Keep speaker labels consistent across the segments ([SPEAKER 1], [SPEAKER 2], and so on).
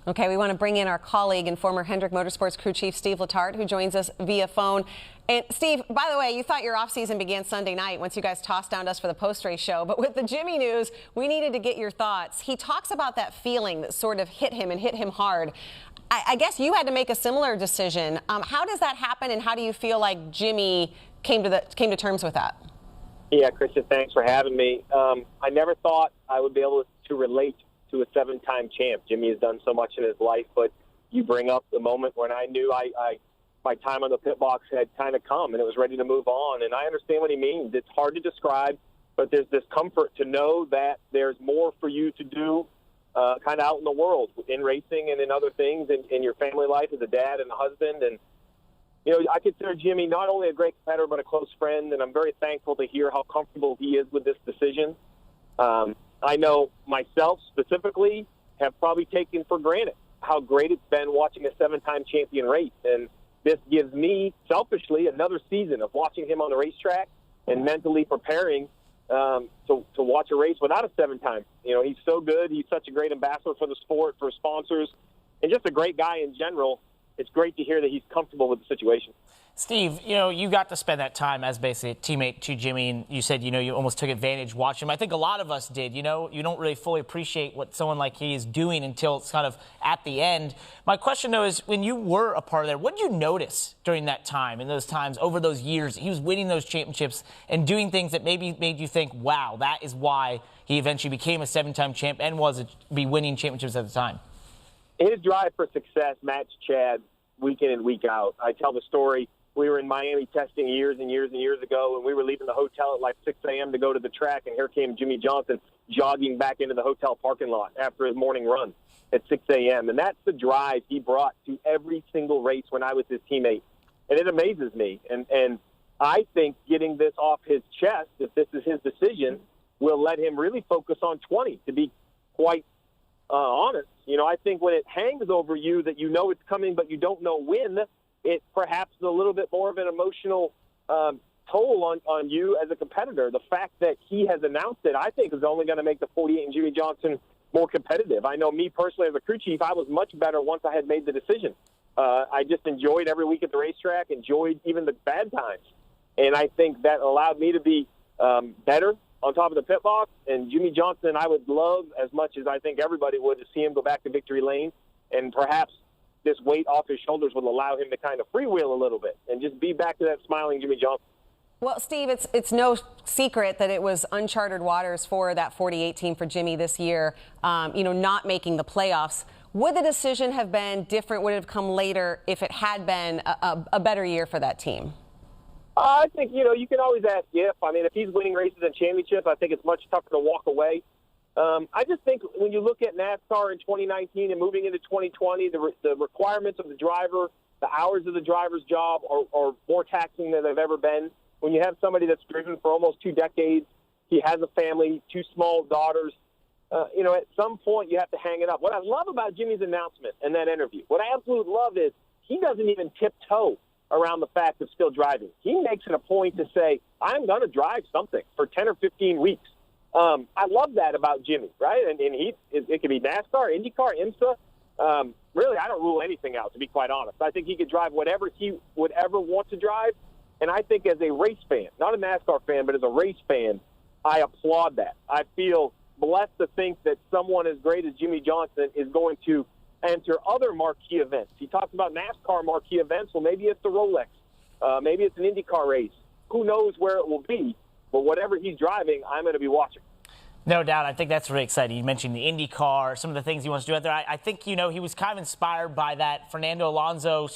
[SPEAKER 1] Okay, we want to bring in our colleague and former Hendrick Motosports crew chief, Steve Letarte, who joins us via phone. And Steve, by the way, you thought your off-season began Sunday night once you guys tossed down to us for the post-race show. But with the Jimmie news, we needed to get your thoughts. He talks about that feeling that sort of hit him and hit him hard. I guess you had to make a similar decision. How does that happen, and how do you feel like Jimmie came to terms with that?
[SPEAKER 2] Yeah, Christian, thanks for having me. I never thought I would be able to relate to a 7-time champ. Jimmie has done so much in his life, but you bring up the moment when I knew my time on the pit box had kind of come and it was ready to move on. And I understand what he means. It's hard to describe, but there's this comfort to know that there's more for you to do kind of out in the world, in racing and in other things, in your family life as a dad and a husband. And, you know, I consider Jimmie not only a great competitor but a close friend, and I'm very thankful to hear how comfortable he is with this decision. I know myself specifically have probably taken for granted how great it's been watching a 7-time champion race. And this gives me, selfishly, another season of watching him on the racetrack and mentally preparing to watch a race without a 7-time. You know, he's so good. He's such a great ambassador for the sport, for sponsors, and just a great guy in general. It's great to hear that he's comfortable with the situation.
[SPEAKER 3] Steve, you know, you got to spend that time as basically a teammate to Jimmie, and you said, you know, you almost took advantage watching him. I think a lot of us did. You know, you don't really fully appreciate what someone like he is doing until it's kind of at the end. My question, though, is when you were a part of that, what did you notice during that time, in those times, over those years? He was winning those championships and doing things that maybe made you think, wow, that is why he eventually became a 7-time champ and be winning championships at the time.
[SPEAKER 2] His drive for success matched Chad week in and week out. I tell the story. We were in Miami testing years and years and years ago, and we were leaving the hotel at like 6 a.m. to go to the track, and here came Jimmie Johnson jogging back into the hotel parking lot after his morning run at 6 a.m. And that's the drive he brought to every single race when I was his teammate. And it amazes me. And I think getting this off his chest, if this is his decision, will let him really focus on 20, to be quite honest. You know, I think when it hangs over you that you know it's coming but you don't know when, it perhaps is a little bit more of an emotional toll on you as a competitor. The fact that he has announced it, I think, is only going to make the 48 and Jimmie Johnson more competitive. I know me personally as a crew chief, I was much better once I had made the decision. I just enjoyed every week at the racetrack, enjoyed even the bad times. And I think that allowed me to be better on top of the pit box. And Jimmie Johnson, I would love, as much as I think everybody would, to see him go back to victory lane, and perhaps this weight off his shoulders will allow him to kind of freewheel a little bit and just be back to that smiling Jimmie Johnson.
[SPEAKER 1] Well, Steve, it's no secret that it was uncharted waters for that 48 team for Jimmie this year, you know, not making the playoffs. Would the decision have been different? Would it have come later if it had been a better year for that team?
[SPEAKER 2] I think, you know, you can always ask if. I mean, if he's winning races and championships, I think it's much tougher to walk away. I just think when you look at NASCAR in 2019 and moving into 2020, the requirements of the driver, the hours of the driver's job are more taxing than they've ever been. When you have somebody that's driven for almost 2 decades, he has a family, 2 small daughters, you know, at some point you have to hang it up. What I love about Jimmie's announcement and that interview, what I absolutely love is he doesn't even tiptoe around the fact of still driving. He makes it a point to say, I'm going to drive something for 10 or 15 weeks. I love that about Jimmie, right? And it could be NASCAR, IndyCar, IMSA. Really, I don't rule anything out, to be quite honest. I think he could drive whatever he would ever want to drive. And I think as a race fan, not a NASCAR fan, but as a race fan, I applaud that. I feel blessed to think that someone as great as Jimmie Johnson is going to enter other marquee events. He talks about NASCAR marquee events. Well, maybe it's the Rolex. Maybe it's an IndyCar race. Who knows where it will be? But whatever he's driving, I'm going to be watching.
[SPEAKER 3] No doubt. I think that's really exciting. You mentioned the IndyCar, some of the things he wants to do out there. I think, you know, he was kind of inspired by that Fernando Alonso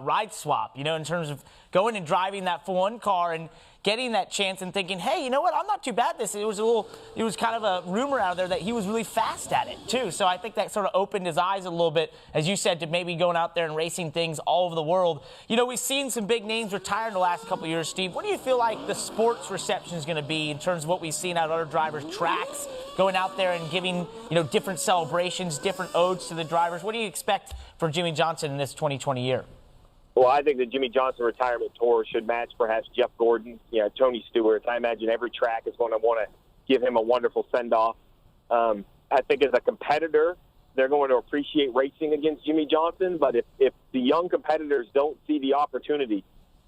[SPEAKER 3] ride swap, you know, in terms of going and driving that F1 car and getting that chance and thinking, hey, you know what, I'm not too bad at this. It was kind of a rumor out there that he was really fast at it, too. So I think that sort of opened his eyes a little bit, as you said, to maybe going out there and racing things all over the world. You know, we've seen some big names retire in the last couple of years, Steve. What do you feel like the sports reception is going to be in terms of what we've seen out of other drivers' tracks, going out there and giving, you know, different celebrations, different odes to the drivers? What do you expect for Jimmie Johnson in this 2020 year?
[SPEAKER 2] Well, I think the Jimmie Johnson retirement tour should match perhaps Jeff Gordon, you know, Tony Stewart. I imagine every track is going to want to give him a wonderful send-off. I think as a competitor, they're going to appreciate racing against Jimmie Johnson. But if the young competitors don't see the opportunity,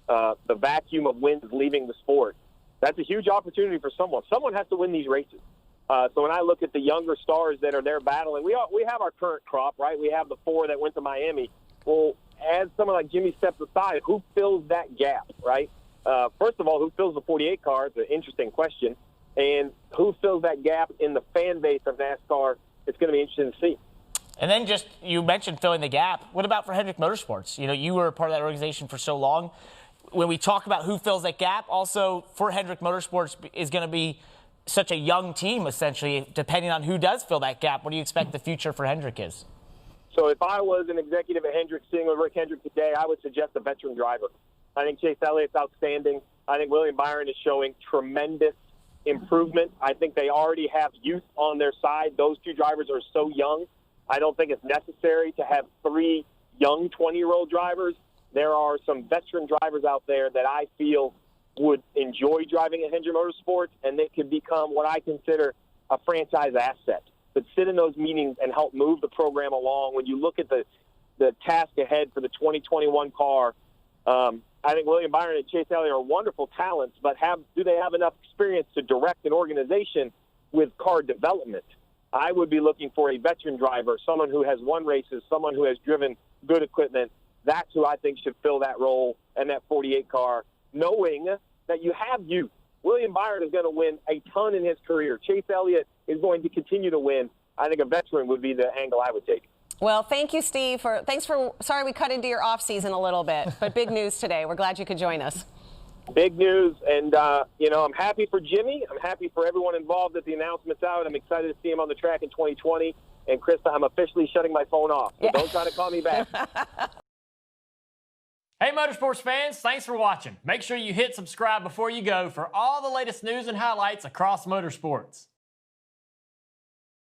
[SPEAKER 2] the vacuum of wins leaving the sport, that's a huge opportunity for someone. Someone has to win these races. So when I look at the younger stars that are there battling, we have our current crop, right? We have the 4 that went to Miami. Well, as someone like Jimmie steps aside, who fills that gap, right? First of all, who fills the 48 car? It's an interesting question. And who fills that gap in the fan base of NASCAR? It's going to be interesting to see.
[SPEAKER 3] And then just, you mentioned filling the gap. What about for Hendrick Motorsports? You know, you were a part of that organization for so long. When we talk about who fills that gap, also for Hendrick Motorsports is going to be such a young team, essentially, depending on who does fill that gap. What do you expect the future for Hendrick is?
[SPEAKER 2] So if I was an executive at Hendrick sitting with Rick Hendrick today, I would suggest a veteran driver. I think Chase Elliott's outstanding. I think William Byron is showing tremendous improvement. I think they already have youth on their side. Those 2 drivers are so young. I don't think it's necessary to have 3 young 20-year-old drivers. There are some veteran drivers out there that I feel would enjoy driving at Hendrick Motorsports, and they could become what I consider a franchise asset. But sit in those meetings and help move the program along. When you look at the task ahead for the 2021 car, I think William Byron and Chase Elliott are wonderful talents, but do they have enough experience to direct an organization with car development? I would be looking for a veteran driver, someone who has won races, someone who has driven good equipment. That's who I think should fill that role and that 48 car, knowing that you have youth. William Byron is going to win a ton in his career. Chase Elliott is going to continue to win. I think a veteran would be the angle I would take.
[SPEAKER 1] Well, thank you, Steve. Sorry we cut into your off season a little bit, but big news today. We're glad you could join us.
[SPEAKER 2] Big news, and I'm happy for Jimmie. I'm happy for everyone involved that the announcement's out. I'm excited to see him on the track in 2020. And Krista, I'm officially shutting my phone off, so don't try to call me back.
[SPEAKER 4] Hey, Motorsports fans, thanks for watching. Make sure you hit subscribe before you go for all the latest news and highlights across motorsports.